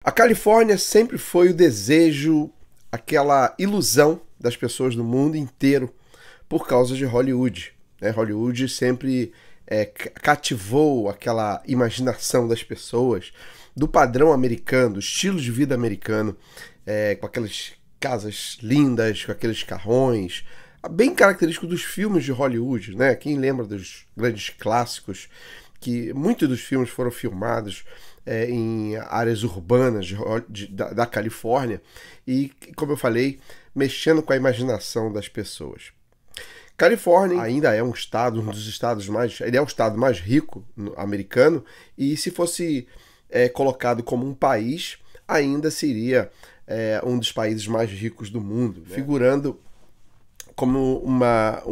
A Califórnia sempre foi o desejo, aquela ilusão das pessoas do mundo inteiro por causa de Hollywood, né? Hollywood sempre cativou aquela imaginação das pessoas do padrão americano, do estilo de vida americano, com aquelas casas lindas, com aqueles carrões, bem característico dos filmes de Hollywood, né? Quem lembra dos grandes clássicos, que muitos dos filmes foram filmados em áreas urbanas da Califórnia e, como eu falei, mexendo com a imaginação das pessoas. Califórnia ainda é um estado, um dos estados mais, ele é o estado mais rico americano, e se fosse colocado como um país, ainda seria um dos países mais ricos do mundo, né? Figurando como uma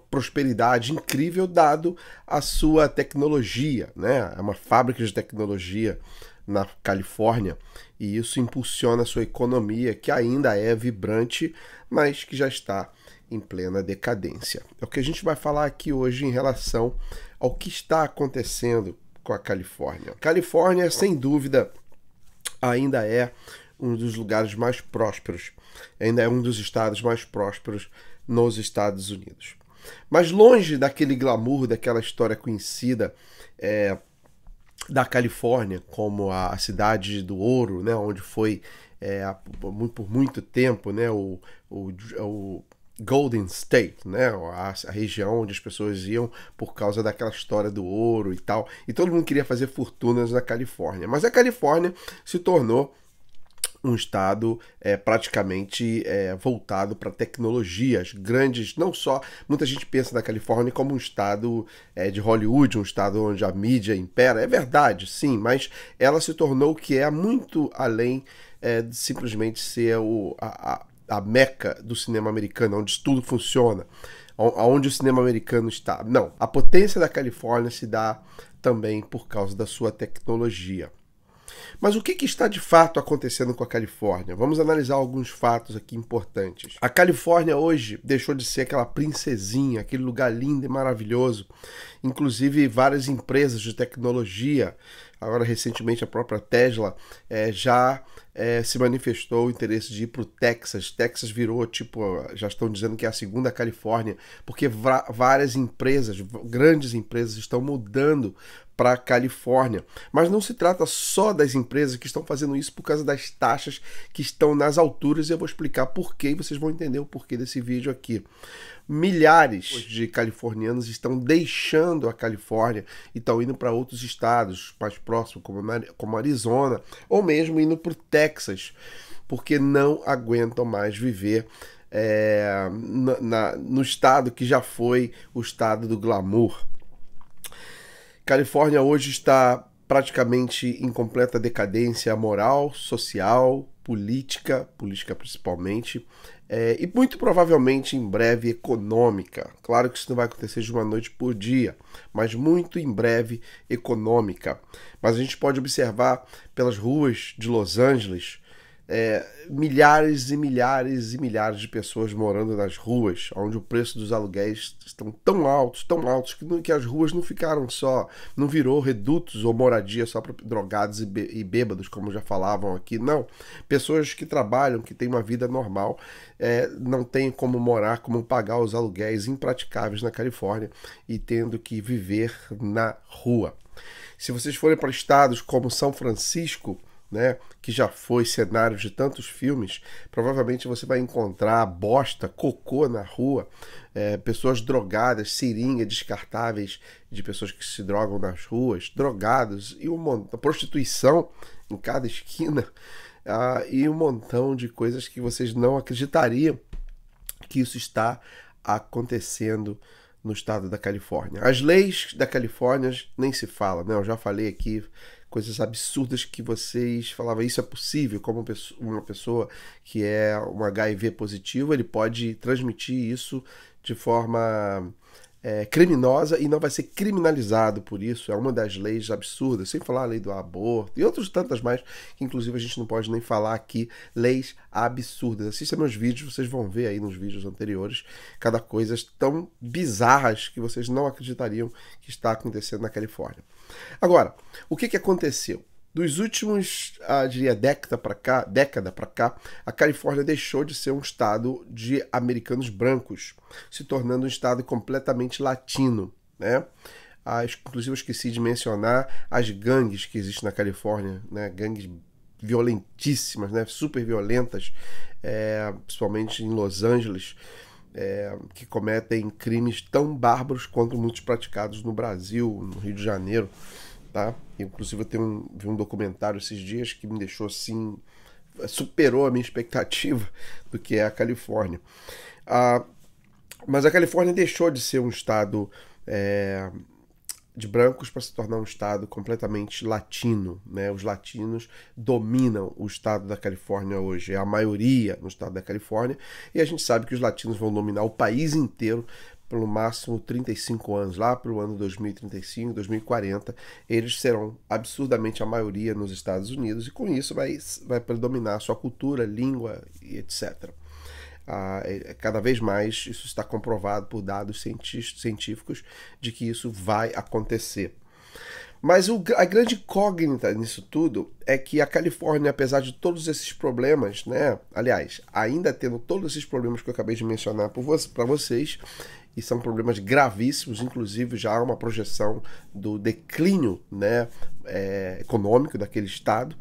prosperidade incrível dado a sua tecnologia, né? É uma fábrica de tecnologia na Califórnia, e isso impulsiona a sua economia, que ainda é vibrante, mas que já está em plena decadência. É o que a gente vai falar aqui hoje em relação ao que está acontecendo com a Califórnia. Califórnia, sem dúvida, ainda é um dos lugares mais prósperos, ainda é um dos estados mais prósperos nos Estados Unidos. Mas longe daquele glamour, daquela história conhecida da Califórnia como a cidade do ouro, né, onde foi por muito tempo, né, o Golden State, né, a região onde as pessoas iam por causa daquela história do ouro e tal, e todo mundo queria fazer fortunas na Califórnia. Mas a Califórnia se tornou um estado praticamente voltado para tecnologias grandes. Não só, muita gente pensa na Califórnia como um estado de Hollywood, um estado onde a mídia impera. É verdade, sim, mas ela se tornou o que é muito além de simplesmente ser a meca do cinema americano, onde tudo funciona, onde o cinema americano está. Não, a potência da Califórnia se dá também por causa da sua tecnologia. Mas o que está de fato acontecendo com a Califórnia? Vamos analisar alguns fatos aqui importantes. A Califórnia hoje deixou de ser aquela princesinha, aquele lugar lindo e maravilhoso. Inclusive várias empresas de tecnologia, agora recentemente a própria Tesla, já se manifestou o interesse de ir para o Texas. Texas virou, já estão dizendo que é a segunda Califórnia, porque várias empresas, grandes empresas, estão mudando para a Califórnia. Mas não se trata só das empresas que estão fazendo isso por causa das taxas que estão nas alturas, e eu vou explicar por quê, e vocês vão entender o porquê desse vídeo aqui. Milhares de californianos estão deixando a Califórnia e estão indo para outros estados mais próximos, como Arizona, ou mesmo indo para o Texas, porque não aguentam mais viver no estado que já foi o estado do glamour. Califórnia hoje está praticamente em completa decadência moral, social, política principalmente, e muito provavelmente em breve econômica. Claro que isso não vai acontecer de uma noite por dia, mas muito em breve econômica. Mas a gente pode observar pelas ruas de Los Angeles milhares e milhares e milhares de pessoas morando nas ruas, onde o preço dos aluguéis estão tão altos que as ruas não virou redutos ou moradia só para drogados e bêbados, como já falavam aqui. Não, pessoas que trabalham, que têm uma vida normal, não têm como morar, como pagar os aluguéis impraticáveis na Califórnia e tendo que viver na rua. Se vocês forem para estados como São Francisco, né, que já foi cenário de tantos filmes, provavelmente você vai encontrar bosta, cocô na rua, pessoas drogadas, seringa descartáveis de pessoas que se drogam nas ruas, drogados, e prostituição em cada esquina, e um montão de coisas que vocês não acreditariam que isso está acontecendo no estado da Califórnia. As leis da Califórnia nem se fala, né? Eu já falei aqui coisas absurdas que vocês falavam, isso é possível, como uma pessoa que é um HIV positivo, ele pode transmitir isso de forma criminosa e não vai ser criminalizado por isso. É uma das leis absurdas, sem falar a lei do aborto e outras tantas mais, que inclusive a gente não pode nem falar aqui. Leis absurdas. Assista meus vídeos, vocês vão ver aí nos vídeos anteriores cada coisa tão bizarras que vocês não acreditariam que está acontecendo na Califórnia. Agora, o que aconteceu? Dos últimos, diria, década para cá, a Califórnia deixou de ser um estado de americanos brancos, se tornando um estado completamente latino, né? Inclusive eu esqueci de mencionar as gangues que existem na Califórnia, né? Gangues violentíssimas, né? Super violentas, principalmente em Los Angeles, que cometem crimes tão bárbaros quanto muitos praticados no Brasil, no Rio de Janeiro, tá? Inclusive eu vi um documentário esses dias que me deixou assim, superou a minha expectativa do que é a Califórnia. Mas a Califórnia deixou de ser um estado de brancos para se tornar um estado completamente latino, né? Os latinos dominam o estado da Califórnia hoje, é a maioria no estado da Califórnia, e a gente sabe que os latinos vão dominar o país inteiro pelo máximo 35 anos, lá para o ano 2035, 2040, eles serão absurdamente a maioria nos Estados Unidos, e com isso vai predominar a sua cultura, língua e etc. Cada vez mais isso está comprovado por dados científicos de que isso vai acontecer. Mas a grande incógnita nisso tudo é que a Califórnia, apesar de todos esses problemas, né, aliás, ainda tendo todos esses problemas que eu acabei de mencionar para vocês, e são problemas gravíssimos, inclusive já há uma projeção do declínio, né, econômico daquele estado,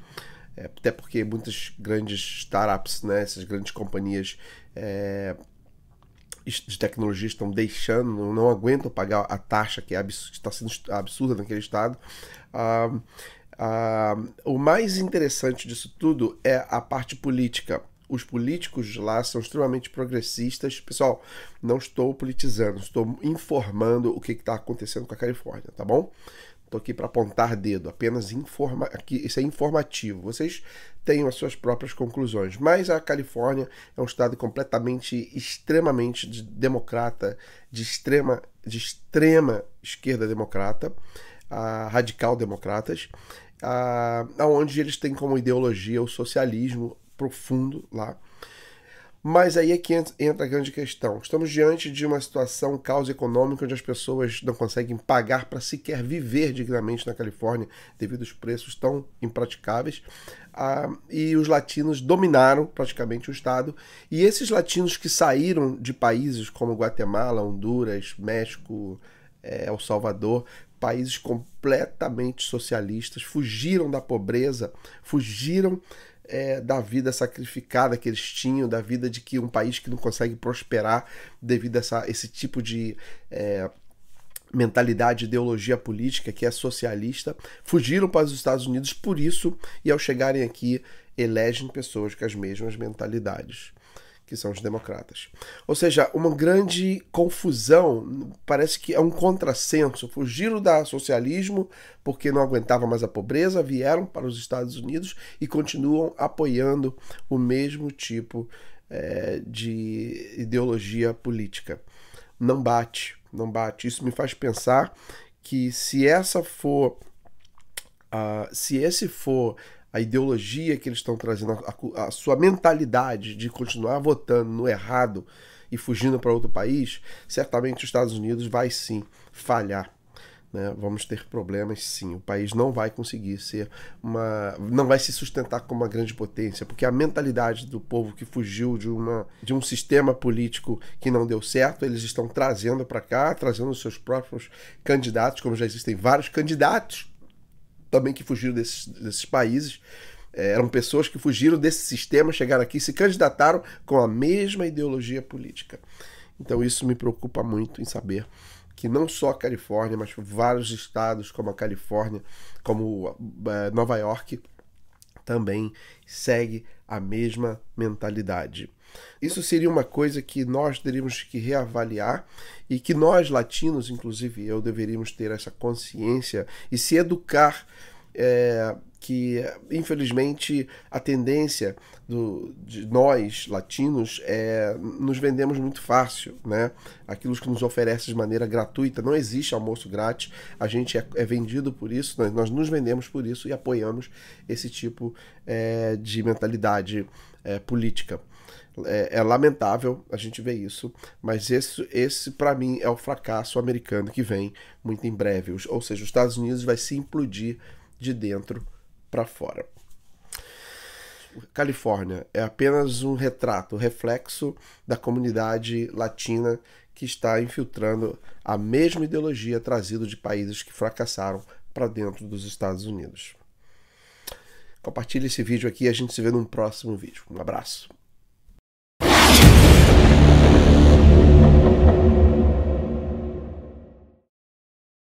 até porque muitas grandes startups, né, essas grandes companhias de tecnologia estão deixando, não aguentam pagar a taxa que está sendo absurda naquele estado. O mais interessante disso tudo é a parte política. Os políticos lá são extremamente progressistas. Pessoal, não estou politizando, estou informando o que está acontecendo com a Califórnia, tá bom? Estou aqui para apontar dedo, apenas isso é informativo. Vocês tenham as suas próprias conclusões. Mas a Califórnia é um estado extremamente democrata, de extrema esquerda democrata, radical democratas, onde eles têm como ideologia o socialismo profundo lá. Mas aí é que entra a grande questão. Estamos diante de uma situação, caos econômico, onde as pessoas não conseguem pagar para sequer viver dignamente na Califórnia, devido aos preços tão impraticáveis. E os latinos dominaram praticamente o estado. E esses latinos que saíram de países como Guatemala, Honduras, México, El Salvador, países completamente socialistas, fugiram da pobreza, fugiram da vida sacrificada que eles tinham, da vida de que um país que não consegue prosperar devido a esse tipo de mentalidade, ideologia política que é socialista, fugiram para os Estados Unidos por isso, e ao chegarem aqui elegem pessoas com as mesmas mentalidades, que são os democratas. Ou seja, uma grande confusão, parece que é um contrassenso. Fugiram do socialismo porque não aguentavam mais a pobreza, vieram para os Estados Unidos e continuam apoiando o mesmo tipo de ideologia política. Não bate. Isso me faz pensar que se esse for a ideologia que eles estão trazendo, a sua mentalidade de continuar votando no errado e fugindo para outro país, certamente os Estados Unidos vai sim falhar, né? Vamos ter problemas sim. O país não vai conseguir não vai se sustentar como uma grande potência, porque a mentalidade do povo que fugiu de um sistema político que não deu certo, eles estão trazendo para cá, trazendo os seus próprios candidatos, como já existem vários candidatos também que fugiram desses países. Eram pessoas que fugiram desse sistema, chegaram aqui e se candidataram com a mesma ideologia política. Então isso me preocupa muito em saber que não só a Califórnia, mas vários estados como a Califórnia, como Nova York, também segue a mesma mentalidade. Isso seria uma coisa que nós teríamos que reavaliar e que nós, latinos, inclusive eu, deveríamos ter essa consciência e se educar, que infelizmente a tendência de nós, latinos, nos vendemos muito fácil, né? Aquilo que nos oferece de maneira gratuita. Não existe almoço grátis, a gente é vendido por isso, nós nos vendemos por isso e apoiamos esse tipo de mentalidade política. É lamentável a gente ver isso, mas esse para mim é o fracasso americano que vem muito em breve. Ou seja, os Estados Unidos vai se implodir de dentro para fora. Califórnia é apenas um retrato, reflexo da comunidade latina que está infiltrando a mesma ideologia trazida de países que fracassaram para dentro dos Estados Unidos. Compartilhe esse vídeo aqui e a gente se vê num próximo vídeo. Um abraço.